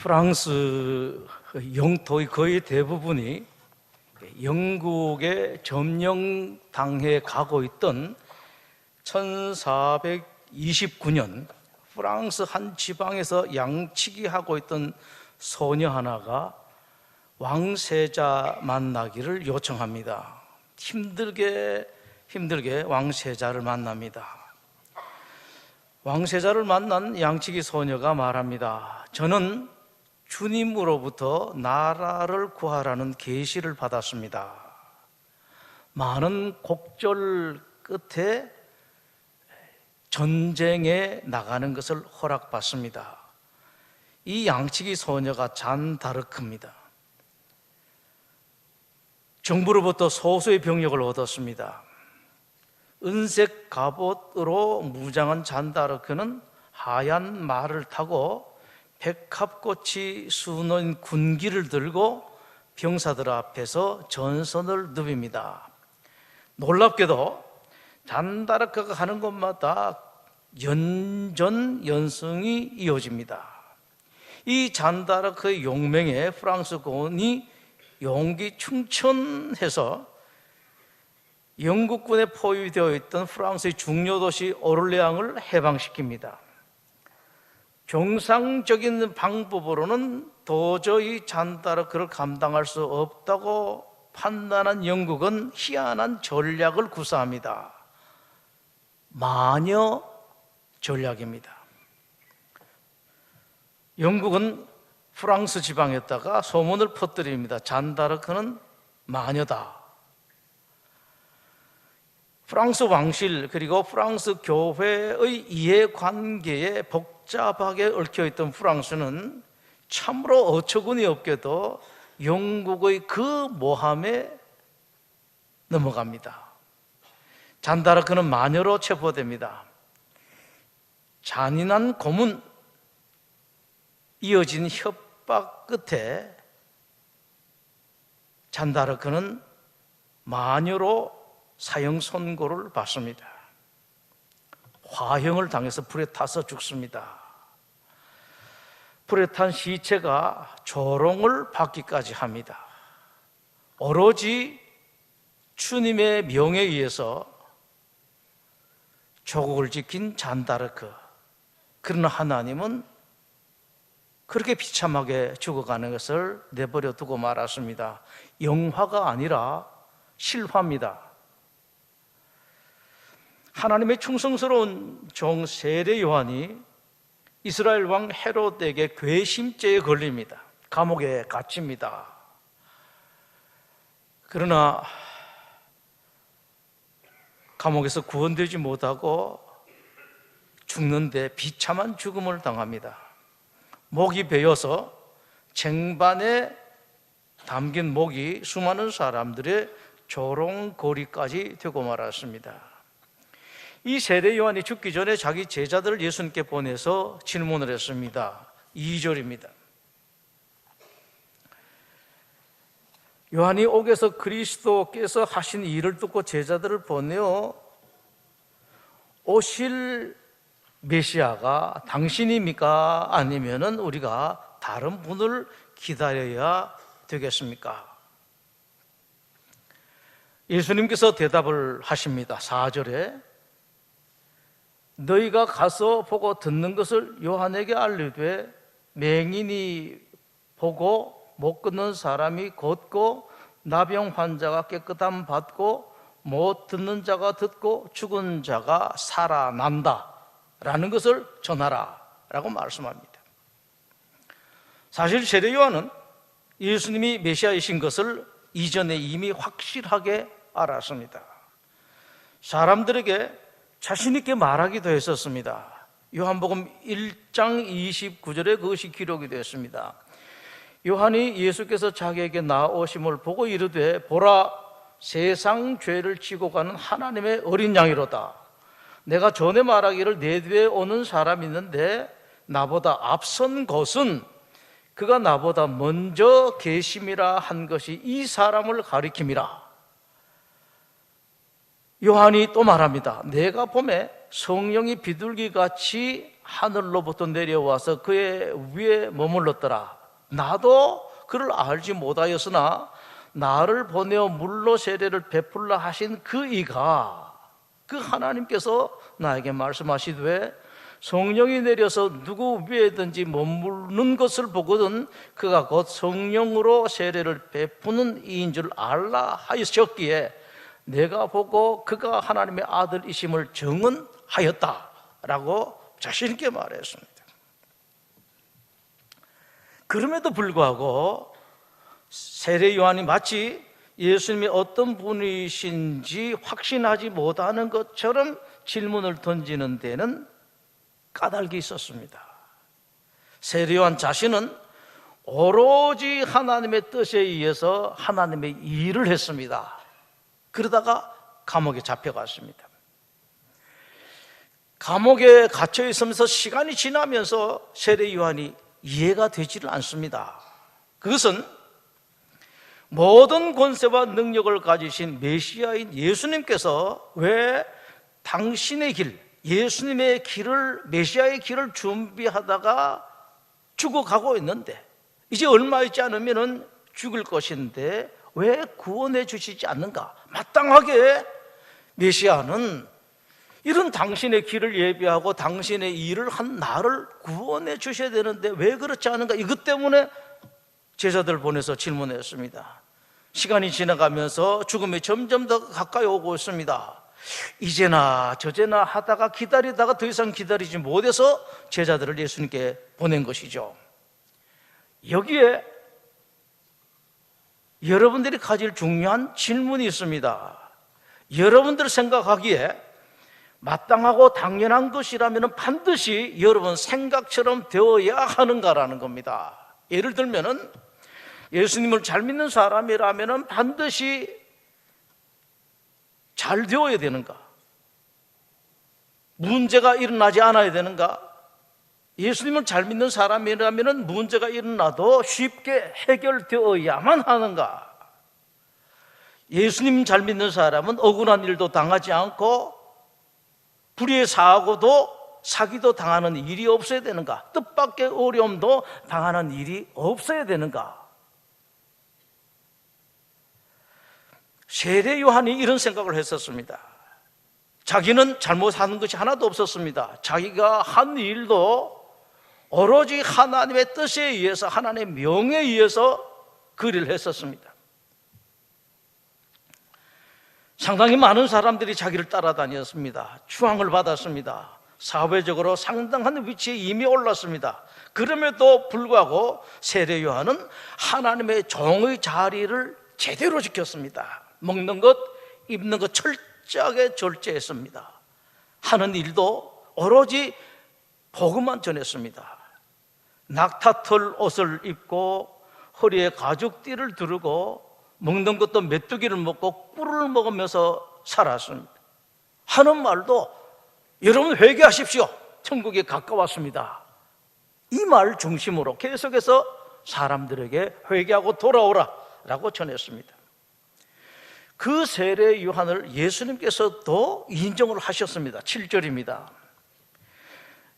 프랑스 영토의 거의 대부분이 영국에 점령당해 가고 있던 1429년 프랑스 한 지방에서 양치기 하고 있던 소녀 하나가 왕세자 만나기를 요청합니다. 힘들게 왕세자를 만납니다. 왕세자를 만난 양치기 소녀가 말합니다. 저는 주님으로부터 나라를 구하라는 계시를 받았습니다. 많은 곡절 끝에 전쟁에 나가는 것을 허락받습니다. 이 양치기 소녀가 잔다르크입니다. 정부로부터 소수의 병력을 얻었습니다. 은색 갑옷으로 무장한 잔다르크는 하얀 말을 타고 백합꽃이 수놓인 군기를 들고 병사들 앞에서 전선을 누빕니다. 놀랍게도 잔다르크가 가는 곳마다 연전연승이 이어집니다. 이 잔다르크의 용맹에 프랑스군이 용기 충천해서 영국군에 포위되어 있던 프랑스의 중요 도시 오르레앙을 해방시킵니다. 정상적인 방법으로는 도저히 잔다르크를 감당할 수 없다고 판단한 영국은 희한한 전략을 구사합니다. 마녀 전략입니다. 영국은 프랑스 지방에다가 소문을 퍼뜨립니다. 잔다르크는 마녀다. 프랑스 왕실 그리고 프랑스 교회의 이해관계에 복잡하게 얽혀있던 프랑스는 참으로 어처구니 없게도 영국의 그 모함에 넘어갑니다. 잔다르크는 마녀로 체포됩니다. 잔인한 고문, 이어진 협박 끝에 잔다르크는 마녀로 사형 선고를 받습니다. 화형을 당해서 불에 타서 죽습니다. 불에 탄 시체가 조롱을 받기까지 합니다. 오로지 주님의 명에 의해서 조국을 지킨 잔다르크. 그러나 하나님은 그렇게 비참하게 죽어가는 것을 내버려 두고 말았습니다. 영화가 아니라 실화입니다. 하나님의 충성스러운 종 세례 요한이 이스라엘 왕 헤롯에게 괘씸죄에 걸립니다. 감옥에 갇힙니다. 그러나 감옥에서 구원되지 못하고 죽는데 비참한 죽음을 당합니다. 목이 베어서 쟁반에 담긴 목이 수많은 사람들의 조롱거리까지 되고 말았습니다. 이 세례 요한이 죽기 전에 자기 제자들을 예수님께 보내서 질문을 했습니다. 2절입니다. 요한이 옥에서 그리스도께서 하신 일을 듣고 제자들을 보내어 오실 메시아가 당신입니까? 아니면은 우리가 다른 분을 기다려야 되겠습니까? 예수님께서 대답을 하십니다. 4절에 너희가 가서 보고 듣는 것을 요한에게 알리되 맹인이 보고 못 걷는 사람이 걷고 나병 환자가 깨끗함 받고 못 듣는 자가 듣고 죽은 자가 살아난다 라는 것을 전하라 라고 말씀합니다. 사실 세례 요한은 예수님이 메시아이신 것을 이전에 이미 확실하게 알았습니다. 사람들에게 자신 있게 말하기도 했었습니다. 요한복음 1장 29절에 그것이 기록이 되었습니다. 요한이 예수께서 자기에게 나오심을 보고 이르되 보라 세상 죄를 지고 가는 하나님의 어린 양이로다. 내가 전에 말하기를 내 뒤에 오는 사람이 있는데 나보다 앞선 것은 그가 나보다 먼저 계심이라 한 것이 이 사람을 가리킴이라. 요한이 또 말합니다. 내가 봄에 성령이 비둘기같이 하늘로부터 내려와서 그의 위에 머물렀더라. 나도 그를 알지 못하였으나 나를 보내어 물로 세례를 베풀라 하신 그 이가, 그 하나님께서 나에게 말씀하시되 성령이 내려서 누구 위에든지 머무는 것을 보거든 그가 곧 성령으로 세례를 베푸는 이인 줄 알라 하셨기에 내가 보고 그가 하나님의 아들이심을 증언하였다 라고 자신 있게 말했습니다. 그럼에도 불구하고 세례 요한이 마치 예수님이 어떤 분이신지 확신하지 못하는 것처럼 질문을 던지는 데는 까닭이 있었습니다. 세례 요한 자신은 오로지 하나님의 뜻에 의해서 하나님의 일을 했습니다. 그러다가 감옥에 잡혀갔습니다. 감옥에 갇혀 있으면서 시간이 지나면서 세례 요한이 이해가 되지를 않습니다. 그것은 모든 권세와 능력을 가지신 메시아인 예수님께서 왜 당신의 길, 예수님의 길을, 메시아의 길을 준비하다가 죽어가고 있는데 이제 얼마 있지 않으면 죽을 것인데 왜 구원해 주시지 않는가? 마땅하게 메시아는 이런 당신의 길을 예비하고 당신의 일을 한 나를 구원해 주셔야 되는데 왜 그렇지 않은가? 이것 때문에 제자들 보내서 질문했습니다. 시간이 지나가면서 죽음이 점점 더 가까이 오고 있습니다. 이제나 저제나 하다가 기다리다가 더 이상 기다리지 못해서 제자들을 예수님께 보낸 것이죠. 여기에 여러분들이 가질 중요한 질문이 있습니다. 여러분들 생각하기에 마땅하고 당연한 것이라면 반드시 여러분 생각처럼 되어야 하는가라는 겁니다. 예를 들면은 예수님을 잘 믿는 사람이라면 반드시 잘 되어야 되는가? 문제가 일어나지 않아야 되는가? 예수님을 잘 믿는 사람이라면 문제가 일어나도 쉽게 해결되어야만 하는가? 예수님 잘 믿는 사람은 억울한 일도 당하지 않고 불의의 사기도 당하는 일이 없어야 되는가? 뜻밖의 어려움도 당하는 일이 없어야 되는가? 세례 요한이 이런 생각을 했었습니다. 자기는 잘못하는 것이 하나도 없었습니다. 자기가 한 일도 오로지 하나님의 뜻에 의해서, 하나님의 명에 의해서 그 일을 했었습니다. 상당히 많은 사람들이 자기를 따라다녔습니다. 추앙을 받았습니다. 사회적으로 상당한 위치에 이미 올랐습니다. 그럼에도 불구하고 세례 요한은 하나님의 종의 자리를 제대로 지켰습니다. 먹는 것, 입는 것 철저하게 절제했습니다. 하는 일도 오로지 복음만 전했습니다. 낙타털 옷을 입고 허리에 가죽띠를 두르고 먹는 것도 메뚜기를 먹고 꿀을 먹으면서 살았습니다. 하는 말도 여러분 회개하십시오. 천국에 가까웠습니다. 이 말 중심으로 계속해서 사람들에게 회개하고 돌아오라 라고 전했습니다. 그 세례 요한을 예수님께서도 인정을 하셨습니다. 7절입니다.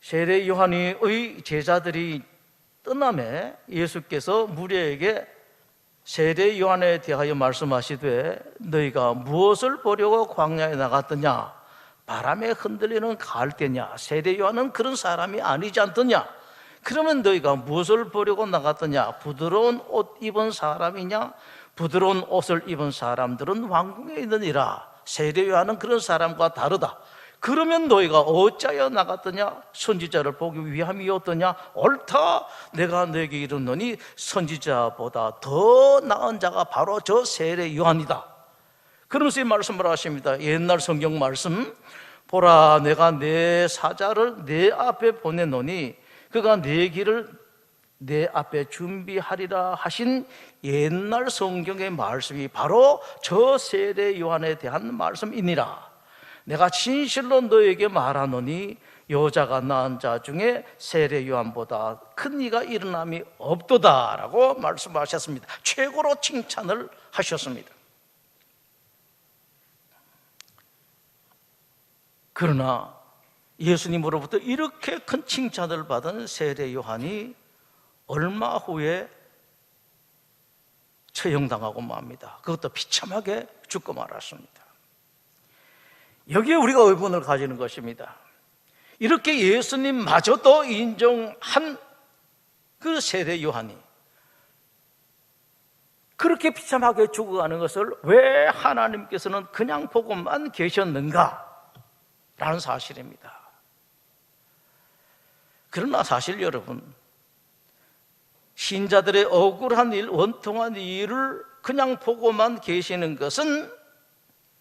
세례 요한의 제자들이 떠남에 예수께서 무리에게 세례 요한에 대하여 말씀하시되 너희가 무엇을 보려고 광야에 나갔더냐? 바람에 흔들리는 가을대냐? 세례 요한은 그런 사람이 아니지 않더냐? 그러면 너희가 무엇을 보려고 나갔더냐? 부드러운 옷 입은 사람이냐? 부드러운 옷을 입은 사람들은 왕궁에 있느니라. 세례 요한은 그런 사람과 다르다. 그러면 너희가 어찌하여 나갔더냐? 선지자를 보기 위함이었더냐? 옳다. 내가 너에게 이르노니 선지자보다 더 나은 자가 바로 저 세례 요한이다. 그러면서 이 말씀을 하십니다. 옛날 성경 말씀, 보라 내가 내 사자를 내 앞에 보내노니 그가 내 길을 내 앞에 준비하리라 하신 옛날 성경의 말씀이 바로 저 세례 요한에 대한 말씀이니라. 내가 진실로 너에게 말하노니 여자가 낳은 자 중에 세례 요한보다 큰 이가 일어남이 없도다 라고 말씀하셨습니다. 최고로 칭찬을 하셨습니다. 그러나 예수님으로부터 이렇게 큰 칭찬을 받은 세례 요한이 얼마 후에 처형당하고 맙니다. 그것도 비참하게 죽고 말았습니다. 여기에 우리가 의문을 가지는 것입니다. 이렇게 예수님마저도 인정한 그 세례 요한이 그렇게 비참하게 죽어가는 것을 왜 하나님께서는 그냥 보고만 계셨는가? 라는 사실입니다. 그러나 사실 여러분, 신자들의 억울한 일, 원통한 일을 그냥 보고만 계시는 것은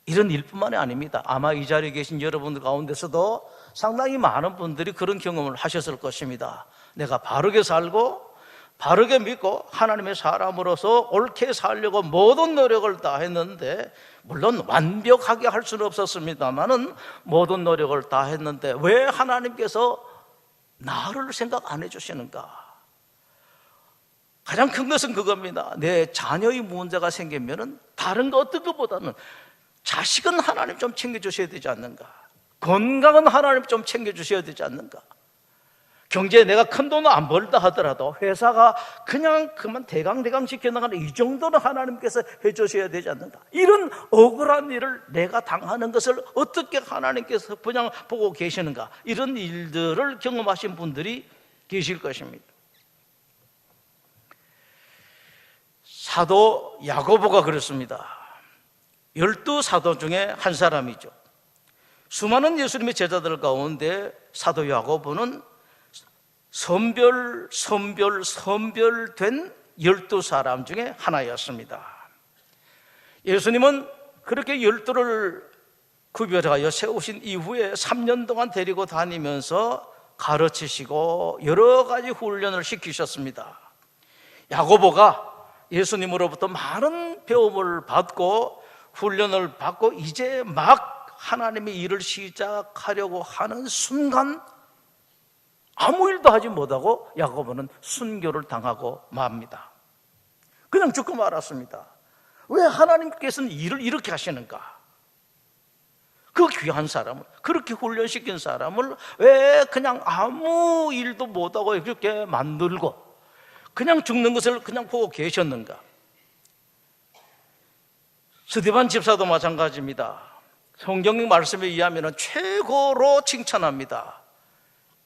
이런 일뿐만이 아닙니다. 아마 이 자리에 계신 여러분들 가운데서도 상당히 많은 분들이 그런 경험을 하셨을 것입니다. 내가 바르게 살고 바르게 믿고 하나님의 사람으로서 옳게 살려고 모든 노력을 다했는데, 물론 완벽하게 할 수는 없었습니다만은 모든 노력을 다했는데 왜 하나님께서 나를 생각 안 해주시는가? 가장 큰 것은 그겁니다. 내 자녀의 문제가 생기면은 다른 거 어떤 것보다는 자식은 하나님 좀 챙겨주셔야 되지 않는가? 건강은 하나님 좀 챙겨주셔야 되지 않는가? 경제에 내가 큰 돈을 안 벌다 하더라도 회사가 그냥 그만 대강 지켜나가는 이 정도는 하나님께서 해주셔야 되지 않는가? 이런 억울한 일을 내가 당하는 것을 어떻게 하나님께서 그냥 보고 계시는가? 이런 일들을 경험하신 분들이 계실 것입니다. 사도 야고보가 그렇습니다. 12사도 중에 한 사람이죠. 수많은 예수님의 제자들 가운데 사도 야고보는 선별된 12사람 중에 하나였습니다. 예수님은 그렇게 12를 구별하여 세우신 이후에 3년 동안 데리고 다니면서 가르치시고 여러 가지 훈련을 시키셨습니다. 야고보가 예수님으로부터 많은 배움을 받고 훈련을 받고 이제 막 하나님의 일을 시작하려고 하는 순간 아무 일도 하지 못하고 야고보는 순교를 당하고 맙니다. 그냥 죽고 말았습니다. 왜 하나님께서는 일을 이렇게 하시는가? 그 귀한 사람을, 그렇게 훈련시킨 사람을 왜 그냥 아무 일도 못하고 이렇게 만들고 그냥 죽는 것을 그냥 보고 계셨는가? 스데반 집사도 마찬가지입니다. 성경 말씀에 의하면 최고로 칭찬합니다.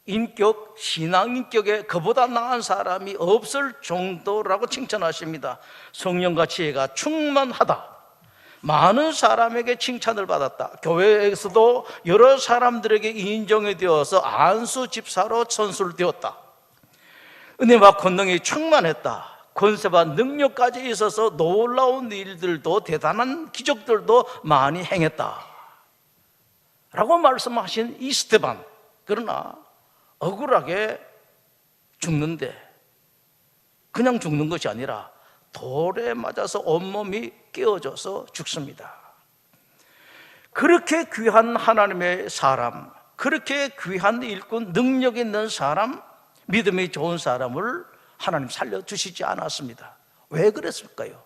인격, 신앙 인격에 그보다 나은 사람이 없을 정도라고 칭찬하십니다. 성령과 지혜가 충만하다. 많은 사람에게 칭찬을 받았다. 교회에서도 여러 사람들에게 인정이 되어서 안수 집사로 선술되었다. 은혜와 권능이 충만했다. 권세와 능력까지 있어서 놀라운 일들도 대단한 기적들도 많이 행했다 라고 말씀하신 이 스데반, 그러나 억울하게 죽는데 그냥 죽는 것이 아니라 돌에 맞아서 온몸이 깨어져서 죽습니다. 그렇게 귀한 하나님의 사람, 그렇게 귀한 일꾼, 능력 있는 사람, 믿음이 좋은 사람을 하나님 살려주시지 않았습니다. 왜 그랬을까요?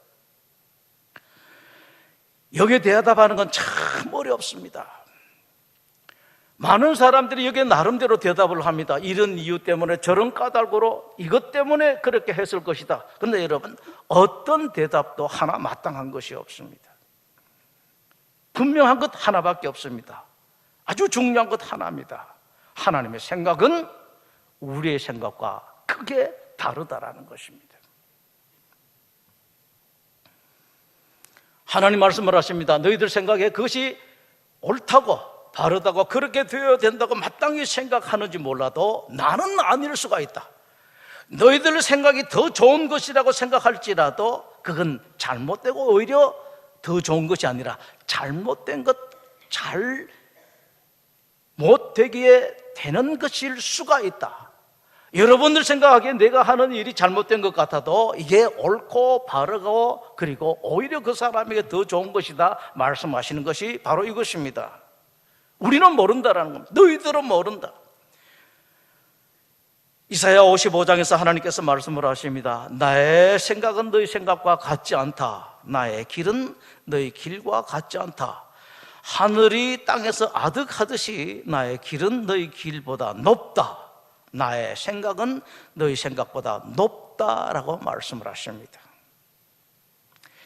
여기에 대답하는 건 참 어렵습니다. 많은 사람들이 여기에 나름대로 대답을 합니다. 이런 이유 때문에 저런 까닭으로 이것 때문에 그렇게 했을 것이다. 그런데 여러분, 어떤 대답도 하나 마땅한 것이 없습니다. 분명한 것 하나밖에 없습니다. 아주 중요한 것 하나입니다. 하나님의 생각은 우리의 생각과 크게 다르다라는 것입니다. 하나님 말씀을 하십니다. 너희들 생각에 그것이 옳다고 바르다고 그렇게 되어야 된다고 마땅히 생각하는지 몰라도 나는 아닐 수가 있다. 너희들 생각이 더 좋은 것이라고 생각할지라도 그건 잘못되고 오히려 더 좋은 것이 아니라 잘못된 것, 잘못되기에 되는 것일 수가 있다. 여러분들 생각하기에 내가 하는 일이 잘못된 것 같아도 이게 옳고 바르고 그리고 오히려 그 사람에게 더 좋은 것이다 말씀하시는 것이 바로 이것입니다. 우리는 모른다라는 겁니다. 너희들은 모른다. 이사야 55장에서 하나님께서 말씀을 하십니다. 나의 생각은 너희 생각과 같지 않다. 나의 길은 너희 길과 같지 않다. 하늘이 땅에서 아득하듯이 나의 길은 너희 길보다 높다. 나의 생각은 너희 생각보다 높다라고 말씀을 하십니다.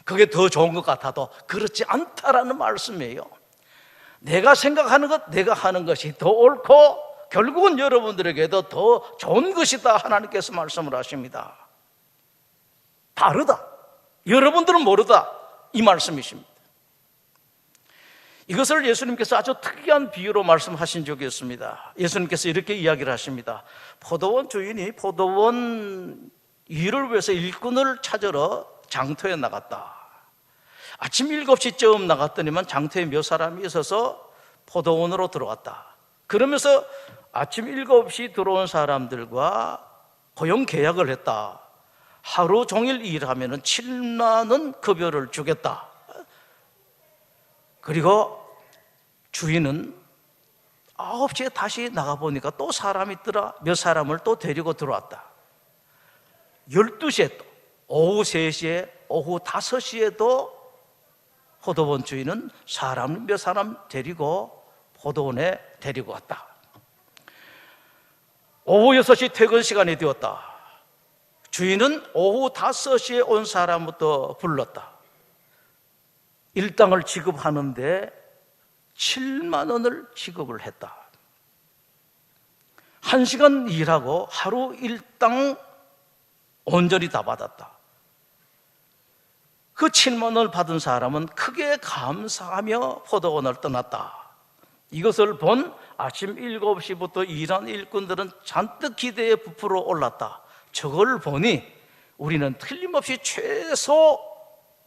그게 더 좋은 것 같아도 그렇지 않다라는 말씀이에요. 내가 생각하는 것, 내가 하는 것이 더 옳고 결국은 여러분들에게도 더 좋은 것이다 하나님께서 말씀을 하십니다. 다르다. 여러분들은 모르다. 이 말씀이십니다. 이것을 예수님께서 아주 특이한 비유로 말씀하신 적이 있습니다. 예수님께서 이렇게 이야기를 하십니다. 포도원 주인이 포도원 일을 위해서 일꾼을 찾으러 장터에 나갔다. 아침 7시쯤 나갔더니만 장터에 몇 사람이 있어서 포도원으로 들어갔다. 그러면서 아침 7시 들어온 사람들과 고용 계약을 했다. 하루 종일 일하면 7만 원 급여를 주겠다. 그리고 주인은 9시에 다시 나가보니까 또 사람이 있더라. 몇 사람을 또 데리고 들어왔다. 12시에 또, 오후 3시에, 오후 5시에도 포도원 주인은 몇 사람 데리고 포도원에 데리고 왔다. 오후 6시 퇴근 시간이 되었다. 주인은 오후 5시에 온 사람부터 불렀다. 일당을 지급하는데 7만 원을 지급을 했다. 1시간 일하고 하루 일당 온전히 다 받았다. 그 7만 원을 받은 사람은 크게 감사하며 포도원을 떠났다. 이것을 본 아침 7시부터 일한 일꾼들은 잔뜩 기대에 부풀어 올랐다. 저걸 보니 우리는 틀림없이 최소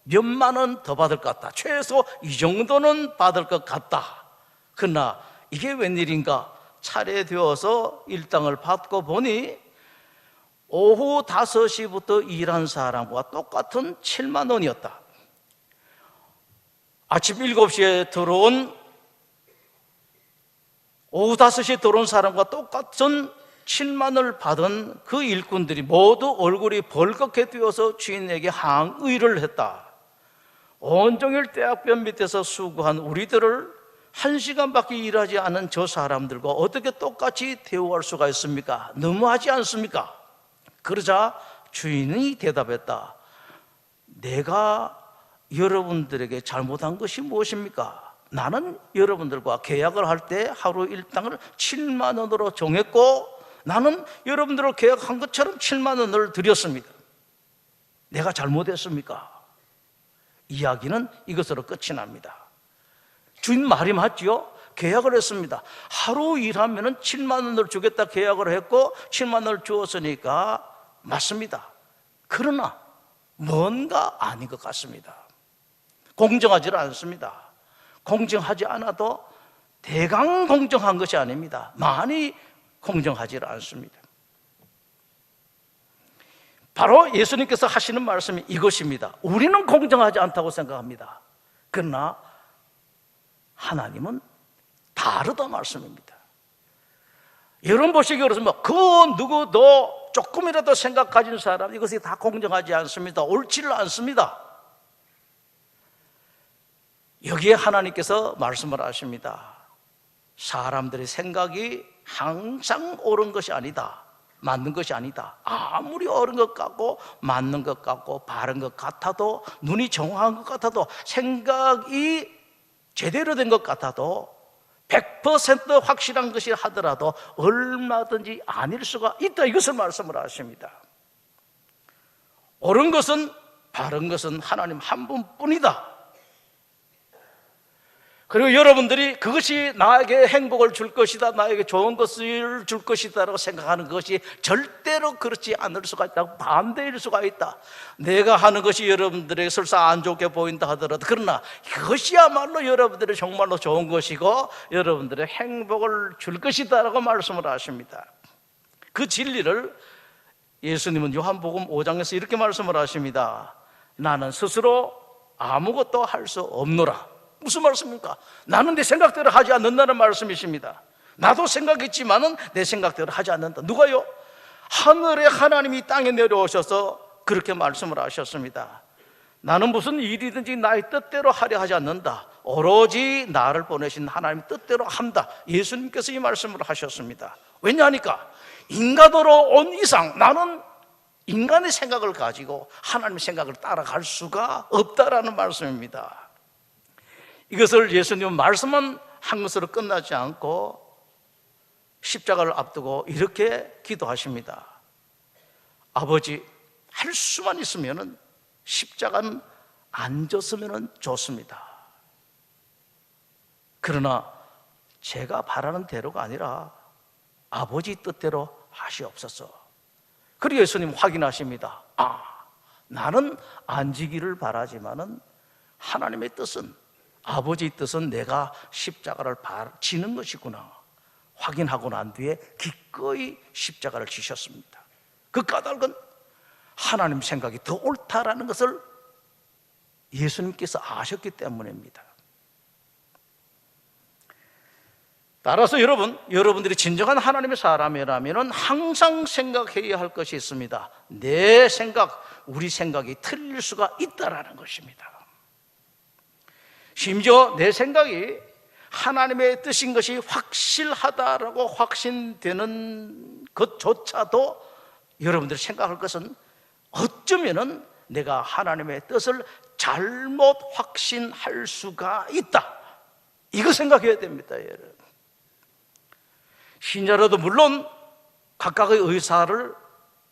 몇만 원 더 받을 것 같다. 최소 이 정도는 받을 것 같다. 그러나 이게 웬일인가? 차례되어서 일당을 받고 보니 오후 5시부터 일한 사람과 똑같은 7만 원이었다. 아침 7시에 들어온 오후 5시에 들어온 사람과 똑같은 7만 원을 받은 그 일꾼들이 모두 얼굴이 벌겋게 뛰어서 주인에게 항의를 했다. 온종일 떼학변 밑에서 수고한 우리들을 1시간밖에 일하지 않은 저 사람들과 어떻게 똑같이 대우할 수가 있습니까? 너무하지 않습니까? 그러자 주인이 대답했다. 내가 여러분들에게 잘못한 것이 무엇입니까? 나는 여러분들과 계약을 할 때 하루 일당을 7만 원으로 정했고 나는 여러분들과 계약한 것처럼 7만 원을 드렸습니다. 내가 잘못했습니까? 이야기는 이것으로 끝이 납니다. 주인 말이 맞지요? 계약을 했습니다. 하루 일하면 7만 원을 주겠다 계약을 했고 7만 원을 주었으니까 맞습니다. 그러나 뭔가 아닌 것 같습니다. 공정하지 않습니다. 공정하지 않아도 대강 공정한 것이 아닙니다. 많이 공정하지 않습니다. 바로 예수님께서 하시는 말씀이 이것입니다. 우리는 공정하지 않다고 생각합니다. 그러나 하나님은 다르다 말씀입니다. 여러분 보시기에 그렇습니다. 그 누구도 조금이라도 생각 가진 사람 이것이 다 공정하지 않습니다. 옳지를 않습니다. 여기에 하나님께서 말씀을 하십니다. 사람들의 생각이 항상 옳은 것이 아니다. 맞는 것이 아니다. 아무리 옳은 것 같고 맞는 것 같고 바른 것 같아도 눈이 정확한 것 같아도 생각이 제대로 된 것 같아도 100% 확실한 것이 하더라도 얼마든지 아닐 수가 있다. 이것을 말씀을 하십니다. 옳은 것은 바른 것은 하나님 한 분뿐이다. 그리고 여러분들이 그것이 나에게 행복을 줄 것이다, 나에게 좋은 것을 줄 것이다 라고 생각하는 것이 절대로 그렇지 않을 수가 있다. 반대일 수가 있다. 내가 하는 것이 여러분들에게 설사 안 좋게 보인다 하더라도 그러나 그것이야말로 여러분들이 정말로 좋은 것이고 여러분들의 행복을 줄 것이다 라고 말씀을 하십니다. 그 진리를 예수님은 요한복음 5장에서 이렇게 말씀을 하십니다. 나는 스스로 아무것도 할 수 없노라. 무슨 말씀입니까? 나는 내 생각대로 하지 않는다는 말씀이십니다. 나도 생각했지만은 내 생각대로 하지 않는다. 누가요? 하늘의 하나님이 땅에 내려오셔서 그렇게 말씀을 하셨습니다. 나는 무슨 일이든지 나의 뜻대로 하려 하지 않는다. 오로지 나를 보내신 하나님 뜻대로 한다. 예수님께서 이 말씀을 하셨습니다. 왜냐하니까 인간으로 온 이상 나는 인간의 생각을 가지고 하나님의 생각을 따라갈 수가 없다라는 말씀입니다. 이것을 예수님은 말씀만 한 것으로 끝나지 않고 십자가를 앞두고 이렇게 기도하십니다. 아버지, 할 수만 있으면 십자가는 안 졌으면 좋습니다. 그러나 제가 바라는 대로가 아니라 아버지 뜻대로 하시옵소서. 그리고 예수님 확인하십니다. 나는 안 지기를 바라지만은 하나님의 뜻은, 아버지의 뜻은 내가 십자가를 지는 것이구나 확인하고 난 뒤에 기꺼이 십자가를 지셨습니다. 그 까닭은 하나님 생각이 더 옳다라는 것을 예수님께서 아셨기 때문입니다. 따라서 여러분들이 진정한 하나님의 사람이라면 항상 생각해야 할 것이 있습니다. 내 생각, 우리 생각이 틀릴 수가 있다라는 것입니다. 심지어 내 생각이 하나님의 뜻인 것이 확실하다라고 확신되는 것조차도 여러분들이 생각할 것은 어쩌면은 내가 하나님의 뜻을 잘못 확신할 수가 있다. 이거 생각해야 됩니다, 여러분. 신자라도 물론 각각의 의사를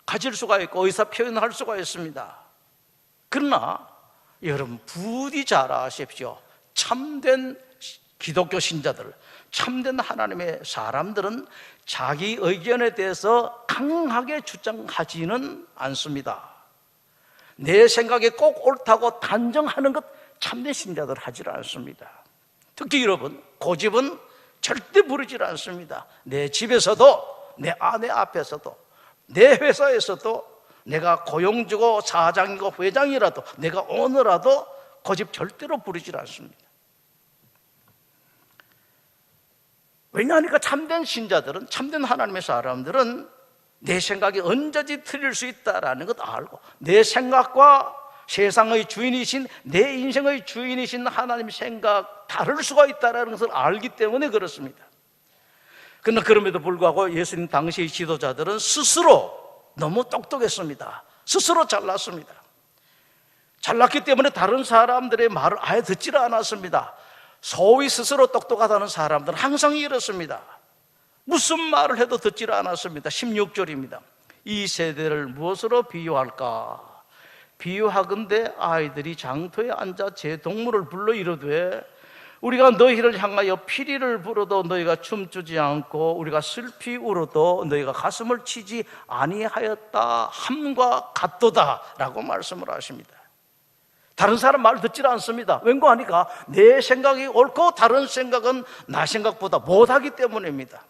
가질 수가 있고 의사 표현할 수가 있습니다. 그러나 여러분 부디 잘 아십시오. 참된 기독교 신자들, 참된 하나님의 사람들은 자기 의견에 대해서 강하게 주장하지는 않습니다. 내 생각이 꼭 옳다고 단정하는 것 참된 신자들 하질 않습니다. 특히 여러분, 고집은 절대 부리질 않습니다. 내 집에서도, 내 아내 앞에서도, 내 회사에서도, 내가 고용주고 사장이고 회장이라도, 내가 오너라도 고집 절대로 부리질 않습니다. 왜냐하니까 참된 신자들은, 참된 하나님의 사람들은 내 생각이 언제든지 틀릴 수 있다는 것 알고, 내 생각과 세상의 주인이신, 내 인생의 주인이신 하나님 생각 다를 수가 있다는 것을 알기 때문에 그렇습니다. 그러나 그럼에도 불구하고 예수님 당시의 지도자들은 스스로 너무 똑똑했습니다. 스스로 잘났습니다. 잘났기 때문에 다른 사람들의 말을 아예 듣지를 않았습니다. 소위 스스로 똑똑하다는 사람들은 항상 이렇습니다. 무슨 말을 해도 듣지를 않았습니다. 16절입니다. 이 세대를 무엇으로 비유할까? 비유하건대 아이들이 장터에 앉아 제 동물을 불러 이르되 우리가 너희를 향하여 피리를 불어도 너희가 춤추지 않고 우리가 슬피 울어도 너희가 가슴을 치지 아니하였다 함과 같도다 라고 말씀을 하십니다. 다른 사람 말 듣지 않습니다. 왠고하니까 내 생각이 옳고 다른 생각은 나 생각보다 못하기 때문입니다.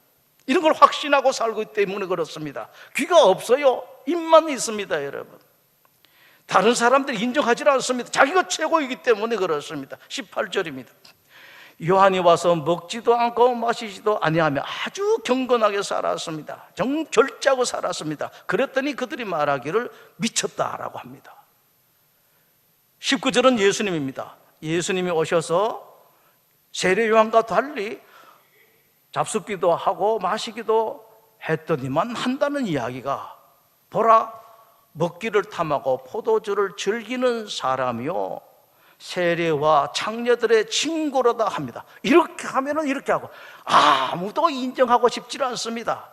이런 걸 확신하고 살고 있기 때문에 그렇습니다. 귀가 없어요. 입만 있습니다, 여러분. 다른 사람들이 인정하지 않습니다. 자기가 최고이기 때문에 그렇습니다. 18절입니다. 요한이 와서 먹지도 않고 마시지도 아니하며 아주 경건하게 살았습니다. 절제하고 살았습니다. 그랬더니 그들이 말하기를 미쳤다라고 합니다. 19절은 예수님입니다. 예수님이 오셔서 세례 요한과 달리 잡숫기도 하고 마시기도 했더니만 한다는 이야기가, 보라 먹기를 탐하고 포도주를 즐기는 사람이요 세례와 창녀들의 친구로다 합니다. 이렇게 하면은 이렇게 하고 아무도 인정하고 싶지 않습니다.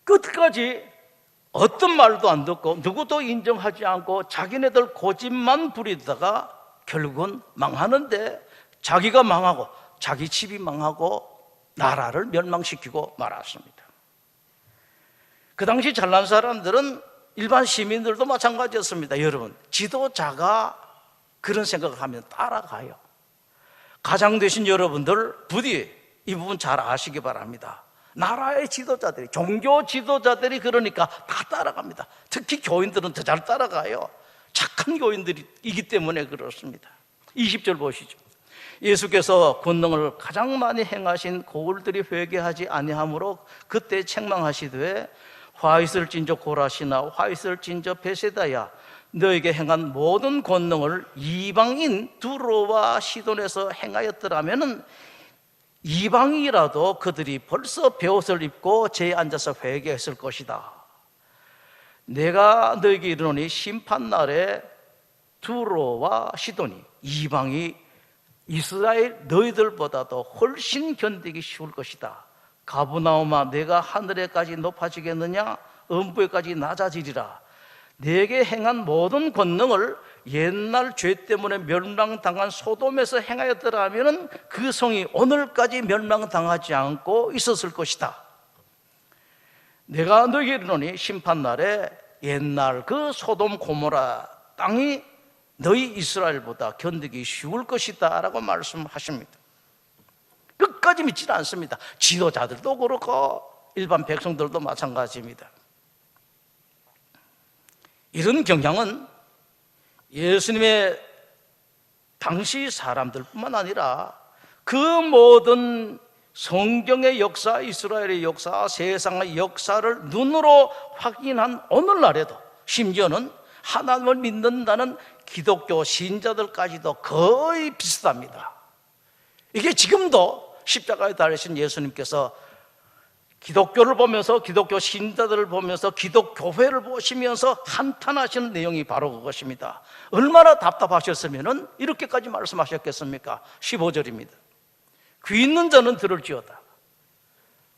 끝까지 어떤 말도 안 듣고 누구도 인정하지 않고 자기네들 고집만 부리다가 결국은 망하는데, 자기가 망하고 자기 집이 망하고 나라를 멸망시키고 말았습니다. 그 당시 잘난 사람들은 일반 시민들도 마찬가지였습니다. 여러분, 지도자가 그런 생각을 하면 따라가요. 가장 되신 여러분들 부디 이 부분 잘 아시기 바랍니다. 나라의 지도자들이, 종교 지도자들이 그러니까 다 따라갑니다. 특히 교인들은 더 잘 따라가요. 착한 교인들이기 때문에 그렇습니다. 20절 보시죠. 예수께서 권능을 가장 많이 행하신 고울들이 회개하지 아니하므로 그때 책망하시되 화 있을진저 고라시나 화 있을진저 베세다야 너에게 행한 모든 권능을 이방인 두로와 시돈에서 행하였더라면 이방이라도 그들이 벌써 베옷을 입고 제에 앉아서 회개했을 것이다. 내가 너에게 이르노니 심판날에 두로와 시돈이, 이방이 이스라엘 너희들보다도 훨씬 견디기 쉬울 것이다. 가브나움아, 내가 하늘에까지 높아지겠느냐? 음부에까지 낮아지리라. 내게 행한 모든 권능을 옛날 죄 때문에 멸망당한 소돔에서 행하였더라면 그 성이 오늘까지 멸망당하지 않고 있었을 것이다. 내가 너에게 이르노니 심판날에 옛날 그 소돔 고모라 땅이 너희 이스라엘보다 견디기 쉬울 것이다 라고 말씀하십니다. 끝까지 믿지 않습니다. 지도자들도 그렇고 일반 백성들도 마찬가지입니다. 이런 경향은 예수님의 당시 사람들뿐만 아니라 그 모든 성경의 역사, 이스라엘의 역사, 세상의 역사를 눈으로 확인한 오늘날에도, 심지어는 하나님을 믿는다는 기독교 신자들까지도 거의 비슷합니다. 이게 지금도 십자가에 달리신 예수님께서 기독교를 보면서, 기독교 신자들을 보면서, 기독교회를 보시면서 한탄하시는 내용이 바로 그것입니다. 얼마나 답답하셨으면 이렇게까지 말씀하셨겠습니까? 15절입니다. 귀 있는 자는 들을지어다.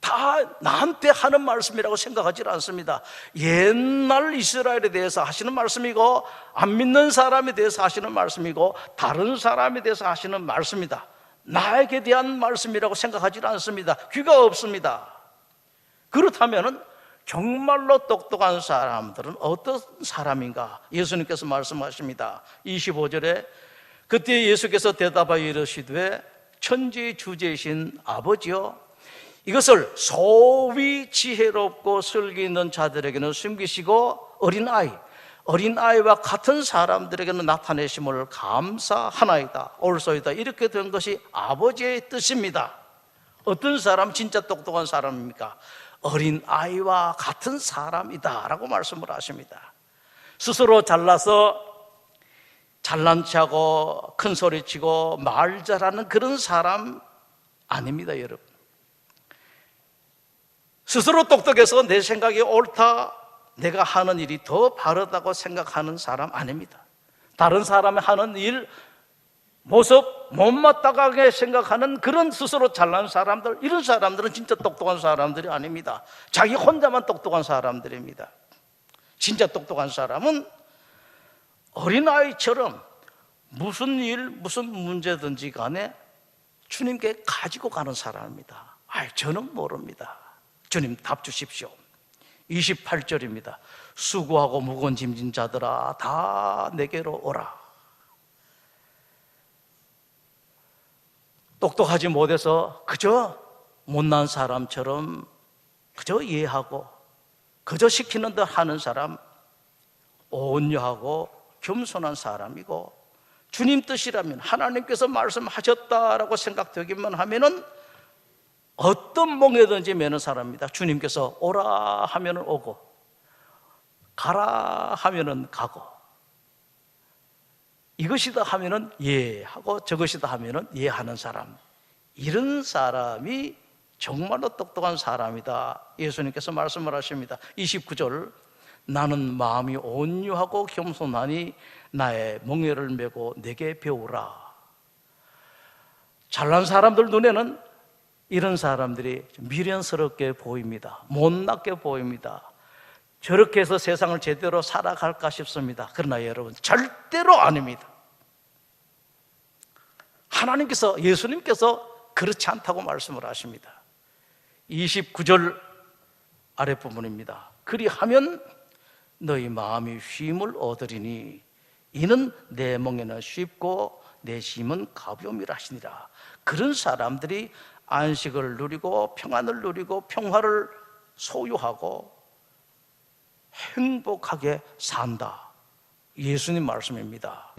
다 나한테 하는 말씀이라고 생각하지 않습니다. 옛날 이스라엘에 대해서 하시는 말씀이고, 안 믿는 사람에 대해서 하시는 말씀이고, 다른 사람에 대해서 하시는 말씀이다. 나에게 대한 말씀이라고 생각하지 않습니다. 귀가 없습니다. 그렇다면 정말로 똑똑한 사람들은 어떤 사람인가? 예수님께서 말씀하십니다. 25절에 그때 예수께서 대답하여 이르시되 천지 주제이신 아버지여, 이것을 소위 지혜롭고 슬기 있는 자들에게는 숨기시고 어린아이와 같은 사람들에게는 나타내심을 감사하나이다. 옳소이다. 이렇게 된 것이 아버지의 뜻입니다. 어떤 사람, 진짜 똑똑한 사람입니까? 어린아이와 같은 사람이다 라고 말씀을 하십니다. 스스로 잘나서 잘난 체하고 큰 소리치고 말 잘하는 그런 사람 아닙니다, 여러분. 스스로 똑똑해서 내 생각이 옳다, 내가 하는 일이 더 바르다고 생각하는 사람 아닙니다. 다른 사람이 하는 일, 모습 못마땅하게 생각하는 그런 스스로 잘난 사람들, 이런 사람들은 진짜 똑똑한 사람들이 아닙니다. 자기 혼자만 똑똑한 사람들입니다. 진짜 똑똑한 사람은 어린아이처럼 무슨 일, 무슨 문제든지 간에 주님께 가지고 가는 사람입니다. 저는 모릅니다. 주님 답 주십시오. 28절입니다. 수고하고 무거운 짐진 자들아 다 내게로 오라. 똑똑하지 못해서 그저 못난 사람처럼 그저 이해하고 그저 시키는 듯 하는 사람, 온유하고 겸손한 사람이고, 주님 뜻이라면 하나님께서 말씀하셨다라고 생각되기만 하면은 어떤 멍에든지 매는 사람입니다. 주님께서 오라 하면은 오고, 가라 하면은 가고, 이것이다 하면은 예 하고, 저것이다 하면은 예 하는 사람, 이런 사람이 정말로 똑똑한 사람이다. 예수님께서 말씀을 하십니다. 29절, 나는 마음이 온유하고 겸손하니 나의 멍에를 메고 내게 배우라. 잘난 사람들 눈에는 이런 사람들이 미련스럽게 보입니다. 못났게 보입니다. 저렇게 해서 세상을 제대로 살아갈까 싶습니다. 그러나 여러분, 절대로 아닙니다. 하나님께서, 예수님께서 그렇지 않다고 말씀을 하십니다. 29절 아랫부분입니다. 그리하면 너희 마음이 쉼을 얻으리니 이는 내 멍에는 쉽고 내 짐은 가벼움이라 하시니라. 그런 사람들이 안식을 누리고 평안을 누리고 평화를 소유하고 행복하게 산다. 예수님 말씀입니다.